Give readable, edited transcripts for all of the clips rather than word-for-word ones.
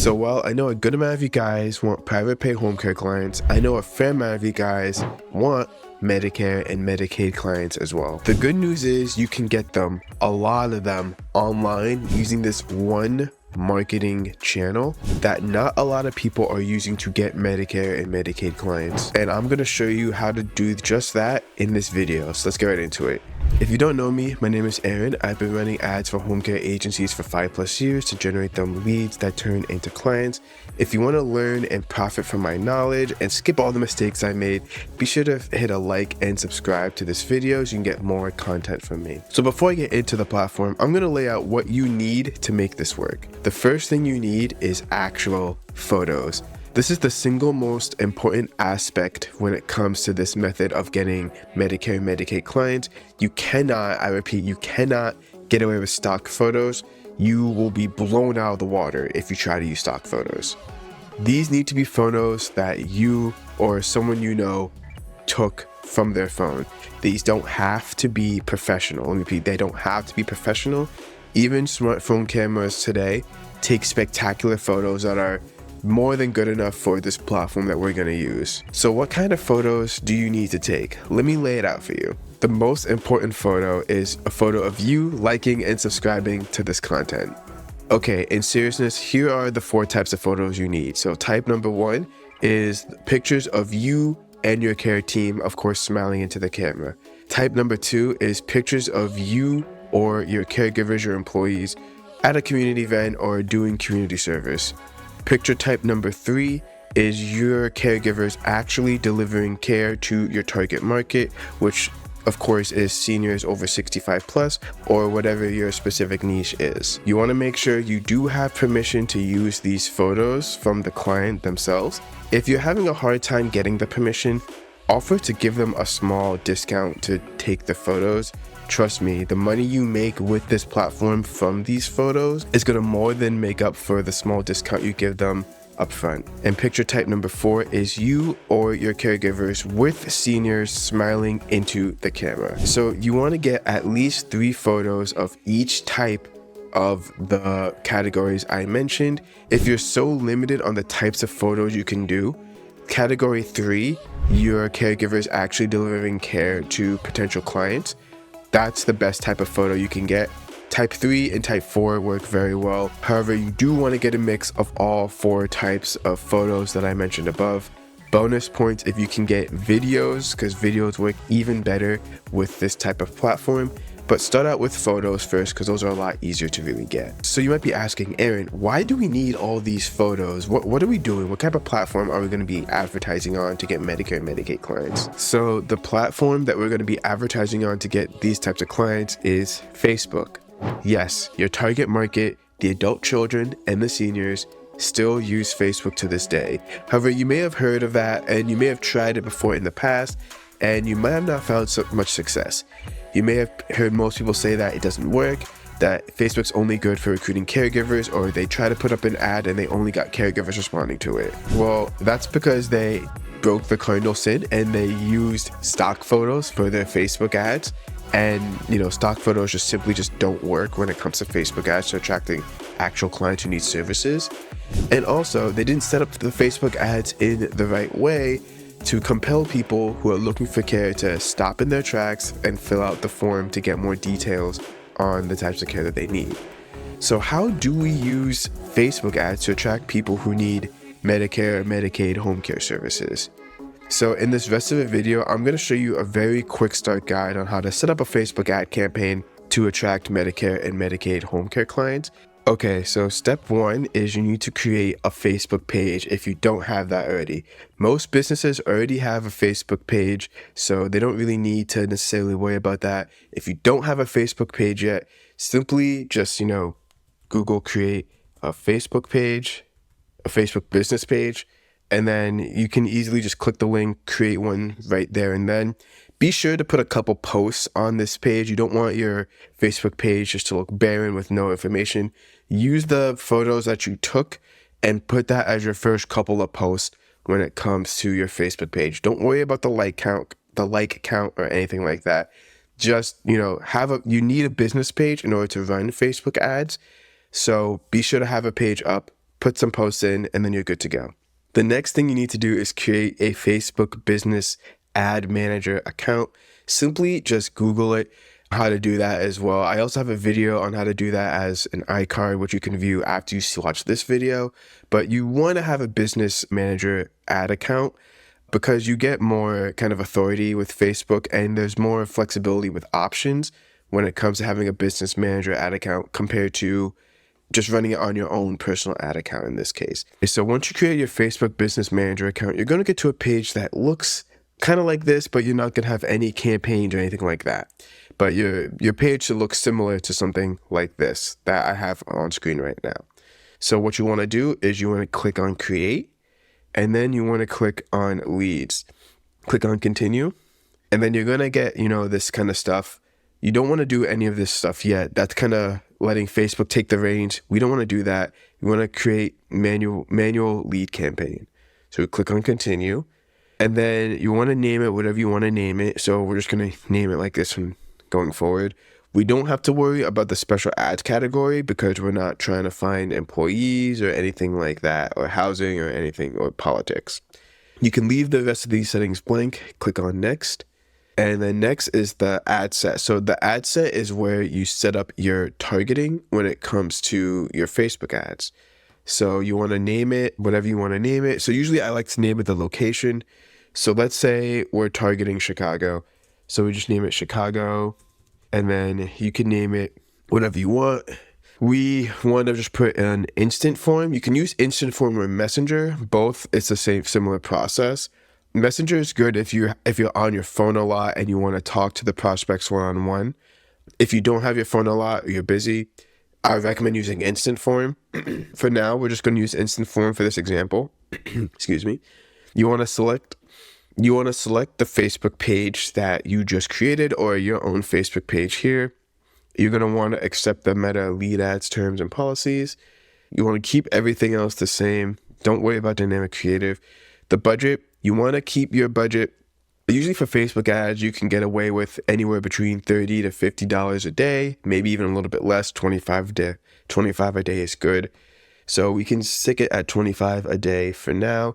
So while I know a good amount of you guys want private pay home care clients, I know a fair amount of you guys want Medicare and Medicaid clients as well. The good news is you can get them, a lot of them, online using this one marketing channel that not a lot of people are using to get Medicare and Medicaid clients. And I'm going to show you how to do just that in this video. So let's get right into it. If you don't know me, my name is Aaron. I've been running ads for home care agencies for 5+ years to generate them leads that turn into clients. If you want to learn and profit from my knowledge and skip all the mistakes I made, be sure to hit a like and subscribe to this video so you can get more content from me. So before I get into the platform, I'm going to lay out what you need to make this work. The first thing you need is actual photos. This is the single most important aspect when it comes to this method of getting Medicare and Medicaid clients. You cannot, I repeat, you cannot get away with stock photos. You will be blown out of the water if you try to use stock photos. These need to be photos that you or someone you know took from their phone. These don't have to be professional. Let me repeat, they don't have to be professional. Even smartphone cameras today take spectacular photos that are more than good enough for this platform that we're going to use. So what kind of photos do you need to take? Let me lay it out for you. The most important photo is a photo of you liking and subscribing to this content. Okay, in seriousness, here are the 4 types of photos you need. So type number 1 is pictures of you and your care team, of course, smiling into the camera. Type number 2 is pictures of you or your caregivers, your employees at a community event or doing community service. Picture type number 3 is your caregivers actually delivering care to your target market, which of course is seniors over 65+ or whatever your specific niche is. You want to make sure you do have permission to use these photos from the client themselves. If you're having a hard time getting the permission, offer to give them a small discount to take the photos. Trust me, the money you make with this platform from these photos is going to more than make up for the small discount you give them upfront. And picture type number 4 is you or your caregivers with seniors smiling into the camera. So you want to get at least 3 photos of each type of the categories I mentioned. If you're so limited on the types of photos you can do, category 3, your caregivers actually delivering care to potential clients, that's the best type of photo you can get. Type 3 and type 4 work very well. However, you do want to get a mix of all 4 types of photos that I mentioned above. Bonus points if you can get videos, because videos work even better with this type of platform. But start out with photos first, because those are a lot easier to really get. So you might be asking, Aaron, why do we need all these photos? What are we doing? What type of platform are we going to be advertising on to get Medicare and Medicaid clients? So the platform that we're going to be advertising on to get these types of clients is Facebook. Yes, your target market, the adult children and the seniors, still use Facebook to this day. However, you may have heard of that and you may have tried it before in the past and you might have not found so much success. You may have heard most people say that it doesn't work, that Facebook's only good for recruiting caregivers, or they try to put up an ad and they only got caregivers responding to it. Well, that's because they broke the cardinal sin and they used stock photos for their Facebook ads. And, stock photos just don't work when it comes to Facebook ads to attracting actual clients who need services. And also, they didn't set up the Facebook ads in the right way to compel people who are looking for care to stop in their tracks and fill out the form to get more details on the types of care that they need. So how do we use Facebook ads to attract people who need Medicare, Medicaid, home care services? So in this rest of the video, I'm going to show you a very quick start guide on how to set up a Facebook ad campaign to attract Medicare and Medicaid home care clients. Okay, so step 1 is you need to create a Facebook page if you don't have that already. Most businesses already have a Facebook page, so they don't really need to necessarily worry about that. If you don't have a Facebook page yet, simply just, Google create a Facebook page, a Facebook business page, and then you can easily just click the link, create one right there and then. Be sure to put a couple posts on this page. You don't want your Facebook page just to look barren with no information. Use the photos that you took and put that as your first couple of posts when it comes to your Facebook page. Don't worry about the like count or anything like that. Just, you need a business page in order to run Facebook ads. So be sure to have a page up put some posts in, and then you're good to go. The next thing you need to do is create a Facebook business ad manager account. Simply just Google it, how to do that as well. I also have a video on how to do that as an iCard, which you can view after you watch this video. But you want to have a business manager ad account because you get more kind of authority with Facebook, and there's more flexibility with options when it comes to having a business manager ad account compared to just running it on your own personal ad account in this case. So once you create your Facebook business manager account, you're going to get to a page that looks kind of like this, but you're not going to have any campaigns or anything like that. But your page should look similar to something like this that I have on screen right now. So what you want to do is you want to click on create, and then you want to click on leads. Click on continue, and then you're going to get, this kind of stuff. You don't want to do any of this stuff yet. That's kind of letting Facebook take the reins. We don't want to do that. You want to create manual lead campaign. So we click on continue, and then you want to name it whatever you want to name it. So we're just going to name it like this from going forward. We don't have to worry about the special ads category because we're not trying to find employees or anything like that, or housing or anything, or politics. You can leave the rest of these settings blank, click on next. And then next is the ad set. So the ad set is where you set up your targeting when it comes to your Facebook ads. So you want to name it whatever you want to name it. So usually I like to name it the location. So let's say we're targeting Chicago. So we just name it Chicago, and then you can name it whatever you want. We want to just put an instant form. You can use instant form or messenger. Both, it's the same similar process. Messenger is good if you're on your phone a lot and you want to talk to the prospects one-on-one. If you don't have your phone a lot or you're busy, I recommend using instant form. For now, we're just going to use instant form for this example. Excuse me. You want to select the Facebook page that you just created, or your own Facebook page here. You're going to want to accept the Meta lead ads terms and policies. You want to keep everything else the same. Don't worry about dynamic creative. The budget, you want to keep your budget. Usually for Facebook ads, you can get away with anywhere between $30 to $50 a day, maybe even a little bit less. 25 a day is good. So we can stick it at 25 a day for now.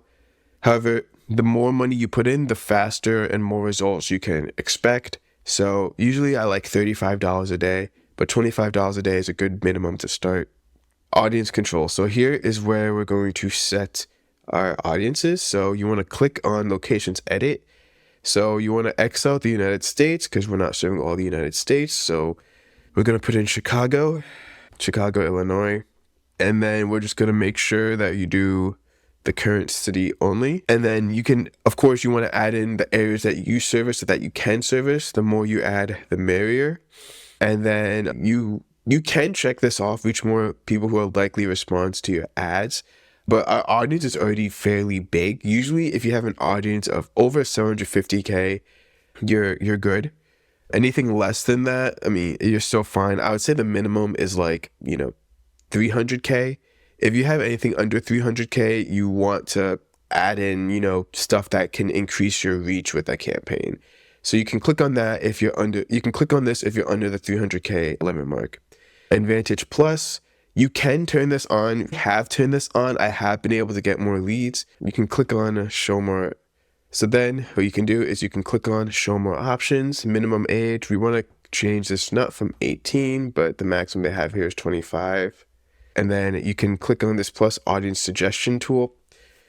However, the more money you put in, the faster and more results you can expect. So usually I like $35 a day, but $25 a day is a good minimum to start. Audience control. So here is where we're going to set our audiences. So you want to click on locations edit. So you want to X out the United States because we're not serving all the United States. So we're going to put in Chicago, Illinois. And then we're just going to make sure that you do the current city only. And then you can, of course, you want to add in the areas that you service so that you can service. The more you add, the merrier. And then you can check this off, reach more people who are likely response to your ads. But our audience is already fairly big. Usually if you have an audience of over 750K, you're good. Anything less than that, I mean, you're still fine. I would say the minimum is like, 300K. If you have anything under 300K, you want to add in, stuff that can increase your reach with that campaign. So you can click on that if you're under, you can click on this if you're under the 300K limit mark. Advantage Plus, you can turn this on, have turned this on. I have been able to get more leads. You can click on show more. So then what you can do is you can click on show more options, minimum age. We want to change this not from 18, but the maximum they have here is 25. And then you can click on this plus audience suggestion tool.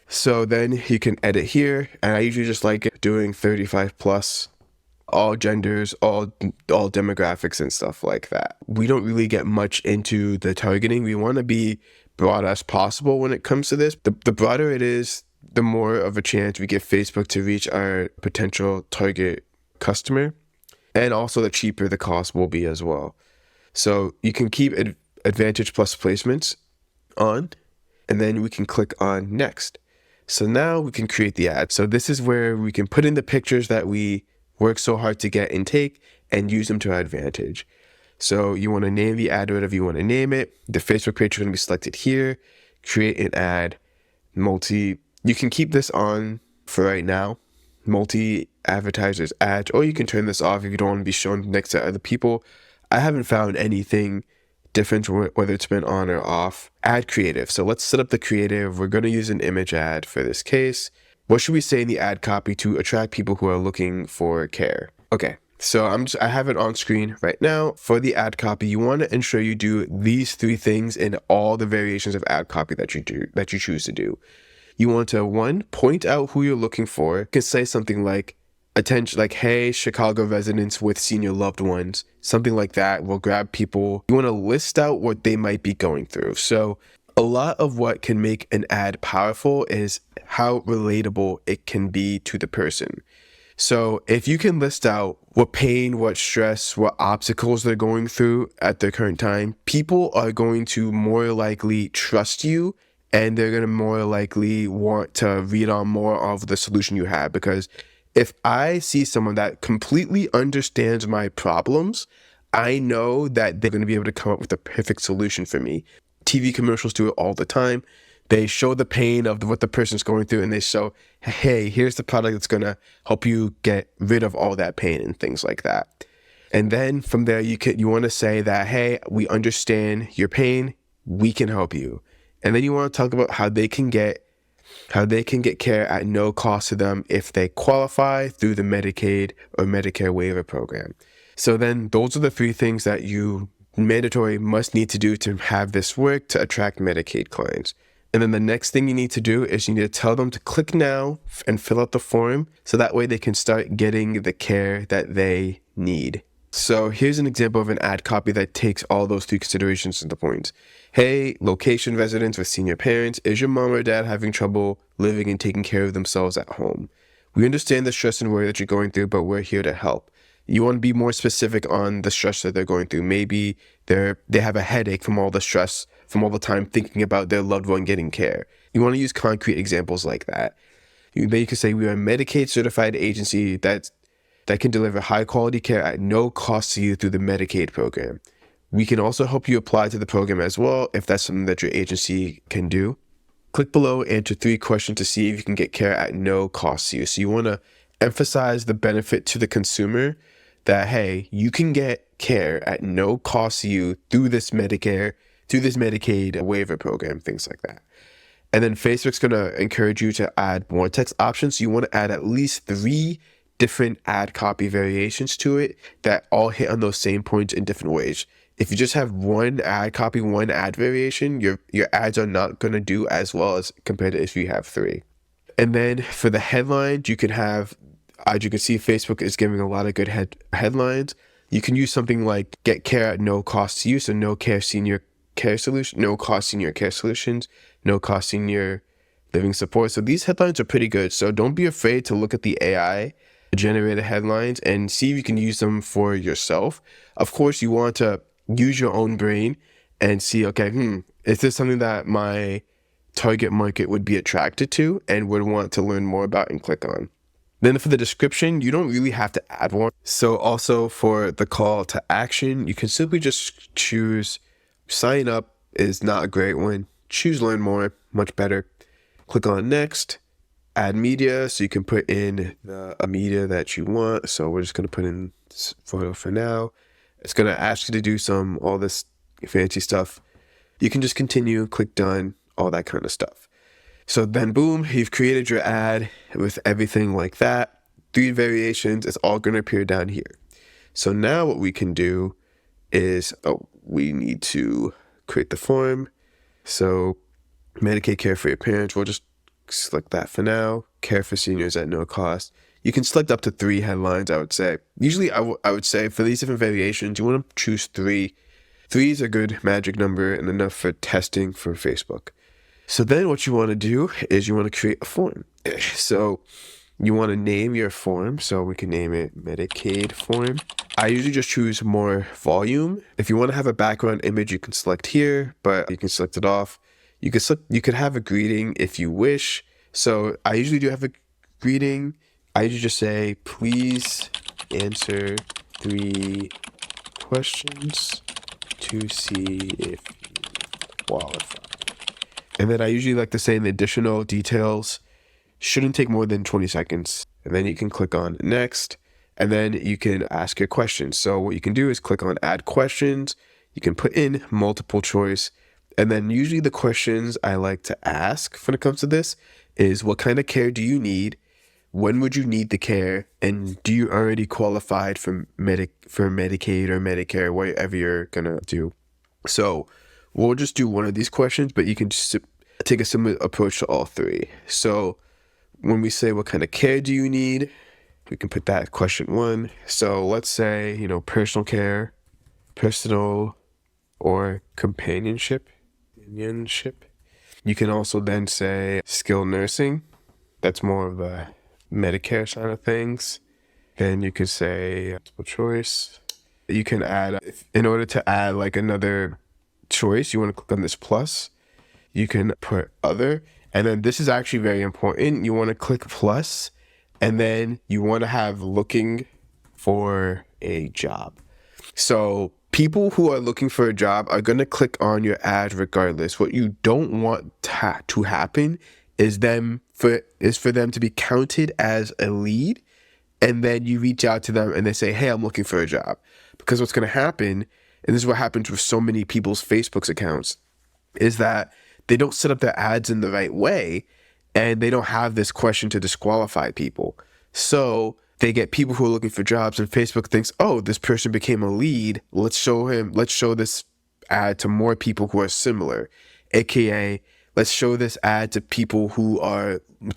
So then you can edit here. And I usually just like doing 35 plus, all genders, all demographics and stuff like that. We don't really get much into the targeting. We want to be broad as possible when it comes to this. The broader it is, the more of a chance we give Facebook to reach our potential target customer. And also the cheaper the cost will be as well. So you can keep Advantage Plus placements on, and then we can click on next. So now we can create the ad. So this is where we can put in the pictures that we work so hard to get and take and use them to our advantage. So you want to name the ad whatever you want to name it. The Facebook page is going to be selected here. Create an ad. You can keep this on for right now. Multi-advertisers ads, or you can turn this off if you don't want to be shown next to other people. I haven't found anything different whether it's been on or off. Ad creative. So let's set up the creative. We're going to use an image ad for this case. What should we say in the ad copy to attract people who are looking for care? Okay, so I have it on screen right now. For the ad copy, you want to ensure you do these 3 things in all the variations of ad copy that you choose to do. You want to, 1, point out who you're looking for. You can say something like, attention, like, hey, Chicago residents with senior loved ones, something like that will grab people. You want to list out what they might be going through. So a lot of what can make an ad powerful is how relatable it can be to the person. So if you can list out what pain, what stress, what obstacles they're going through at their current time, people are going to more likely trust you, and they're going to more likely want to read on more of the solution you have. Because if I see someone that completely understands my problems, I know that they're going to be able to come up with the perfect solution for me. TV commercials do it all the time. They show the pain of what the person's going through, and they show, hey, here's the product that's going to help you get rid of all that pain and things like that. And then from there, you want to say that, hey, we understand your pain. We can help you. And then you want to talk about how they can get care at no cost to them if they qualify through the Medicaid or Medicare waiver program. So then those are the 3 things that you mandatory must need to do to have this work to attract Medicaid clients. And then the next thing you need to do is you need to tell them to click now and fill out the form, so that way they can start getting the care that they need. So here's an example of an ad copy that takes all those 3 considerations into points. Hey, location residents with senior parents, is your mom or dad having trouble living and taking care of themselves at home? We understand the stress and worry that you're going through, but we're here to help. You want to be more specific on the stress that they're going through. Maybe they have a headache from all the stress, from all the time thinking about their loved one getting care. You want to use concrete examples like that. Then you could say we are a Medicaid certified agency that can deliver high quality care at no cost to you through the Medicaid program. We can also help you apply to the program as well if that's something that your agency can do. Click below, answer 3 questions to see if you can get care at no cost to you. So you want to emphasize the benefit to the consumer that, hey, you can get care at no cost to you through this Medicare, through this Medicaid waiver program, things like that. And then Facebook's going to encourage you to add more text options. So you want to add at least 3 different ad copy variations to it that all hit on those same points in different ways. If you just have one ad copy, one ad variation, your ads are not going to do as well as compared to if you have 3. And then for the headlines, you can have, as you can see, Facebook is giving a lot of good headlines. You can use something like get care at no cost to you. So no cost senior care solutions, no cost senior living support. So these headlines are pretty good. So don't be afraid to look at the AI generated headlines and see if you can use them for yourself. Of course, you want to use your own brain and see, okay, is this something that my target market would be attracted to and would want to learn more about and click on. Then for the description, you don't really have to add one. So also for the call to action, you can simply just choose sign up is not a great one. Choose learn more, much better. Click on next, add media. So you can put in a media that you want. So we're just going to put in this photo for now. It's going to ask you to do all this fancy stuff. You can just continue, click done, all that kind of stuff. So then boom, you've created your ad with everything like that. 3 variations, it's all going to appear down here. So now what we can do is, we need to create the form. So Medicaid care for your parents, we'll just select that for now. Care for seniors at no cost. You can select up to 3 headlines, I would say. Usually I would say for these different variations, you want to choose 3. 3 is a good magic number and enough for testing for Facebook. So then what you want to do is you want to create a form. So you want to name your form. So we can name it Medicaid form. I usually just choose more volume. If you want to have a background image, you can select here, but you can select it off. You could have a greeting if you wish. So I usually do have a greeting. I usually just say, please answer 3 questions to see if you qualify. And then I usually like to say in the additional details, shouldn't take more than 20 seconds. And then you can click on next, and then you can ask your questions. So what you can do is click on add questions. You can put in multiple choice. And then usually the questions I like to ask when it comes to this is, what kind of care do you need? When would you need the care? And do you already qualified for Medicaid or Medicare, whatever you're gonna do? So we'll just do one of these questions, but you can just take a similar approach to all three. So when we say, what kind of care do you need? We can put that question 1. So let's say, personal care, personal or companionship. You can also then say skilled nursing. That's more of the Medicare side of things. Then you could say multiple choice. You can add, in order to add like another choice, you want to click on this plus. You can put other. And then this is actually very important. You want to click plus, and then you want to have looking for a job. So people who are looking for a job are going to click on your ad regardless. What you don't want to happen is for them to be counted as a lead, and then you reach out to them and they say, hey, I'm looking for a job. Because what's going to happen, and this is what happens with so many people's Facebook's accounts, is that they don't set up their ads in the right way, and they don't have this question to disqualify people. So they get people who are looking for jobs, and Facebook thinks, oh, this person became a lead. Let's show this ad to more people who are similar, AKA let's show this ad to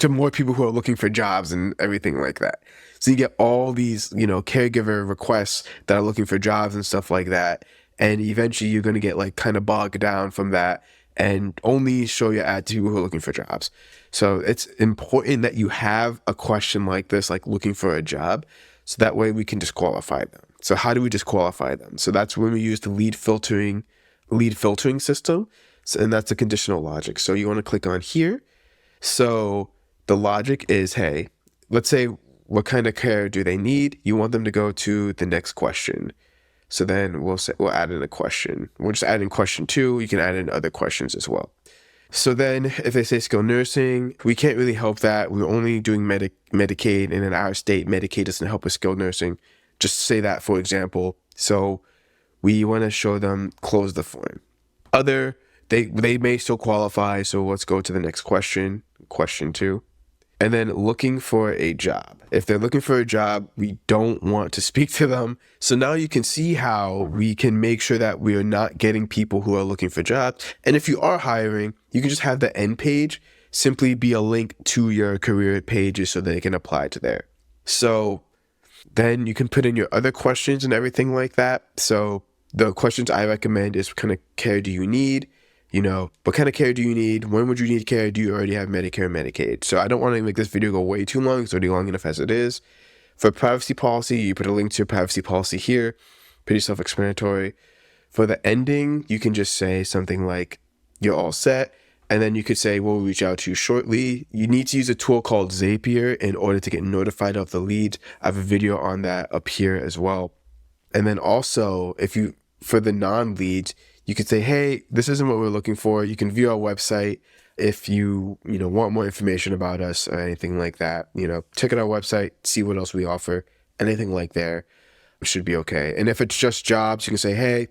more people who are looking for jobs and everything like that. So you get all these, caregiver requests that are looking for jobs and stuff like that. And eventually you're going to get like kind of bogged down from that and only show your ad to people who are looking for jobs. So it's important that you have a question like this, like looking for a job, so that way we can disqualify them. So how do we disqualify them? So that's when we use the lead filtering system. And that's the conditional logic. So you want to click on here. So the logic is, hey, let's say, what kind of care do they need? You want them to go to the next question. So then we'll add in a question. We'll just add in question 2. You can add in other questions as well. So then if they say skilled nursing, we can't really help that. We're only doing Medicaid, and in our state, Medicaid doesn't help with skilled nursing. Just say that, for example. So we want to show them close the form. They may still qualify, so let's go to the next question, question 2. And then looking for a job. If they're looking for a job, we don't want to speak to them. So now you can see how we can make sure that we are not getting people who are looking for jobs. And if you are hiring, you can just have the end page simply be a link to your career pages so they can apply to there. So then you can put in your other questions and everything like that. So the questions I recommend is, what kind of care do you need? What kind of care do you need? When would you need care? Do you already have Medicare and Medicaid? So I don't want to make this video go way too long. It's already long enough as it is. For privacy policy, you put a link to your privacy policy here. Pretty self-explanatory. For the ending, you can just say something like, you're all set. And then you could say, we'll reach out to you shortly. You need to use a tool called Zapier in order to get notified of the leads. I have a video on that up here as well. And then also, for the non-leads, you could say, hey, this isn't what we're looking for. You can view our website if you want more information about us or anything like that. Check out our website, see what else we offer. Anything like there should be okay. And if it's just jobs, you can say, hey,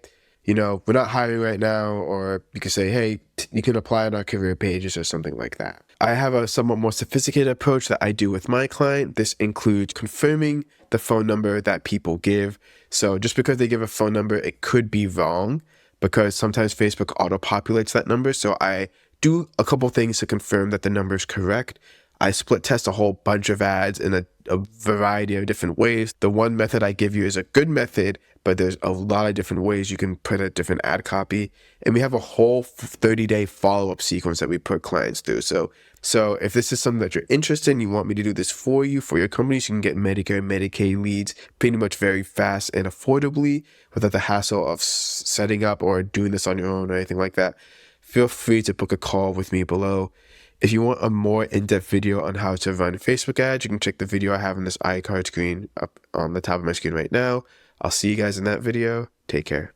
we're not hiring right now. Or you can say, hey, you can apply on our career pages or something like that. I have a somewhat more sophisticated approach that I do with my client. This includes confirming the phone number that people give. So just because they give a phone number, it could be wrong, because sometimes Facebook auto-populates that number. So I do a couple things to confirm that the number is correct. I split test a whole bunch of ads in a variety of different ways. The one method I give you is a good method, but there's a lot of different ways you can put a different ad copy. And we have a whole 30-day follow-up sequence that we put clients through. So if this is something that you're interested in, you want me to do this for you, for your company, so you can get Medicare and Medicaid leads pretty much very fast and affordably without the hassle of setting up or doing this on your own or anything like that, feel free to book a call with me below. If you want a more in-depth video on how to run Facebook ads, you can check the video I have on this iCard screen up on the top of my screen right now. I'll see you guys in that video. Take care.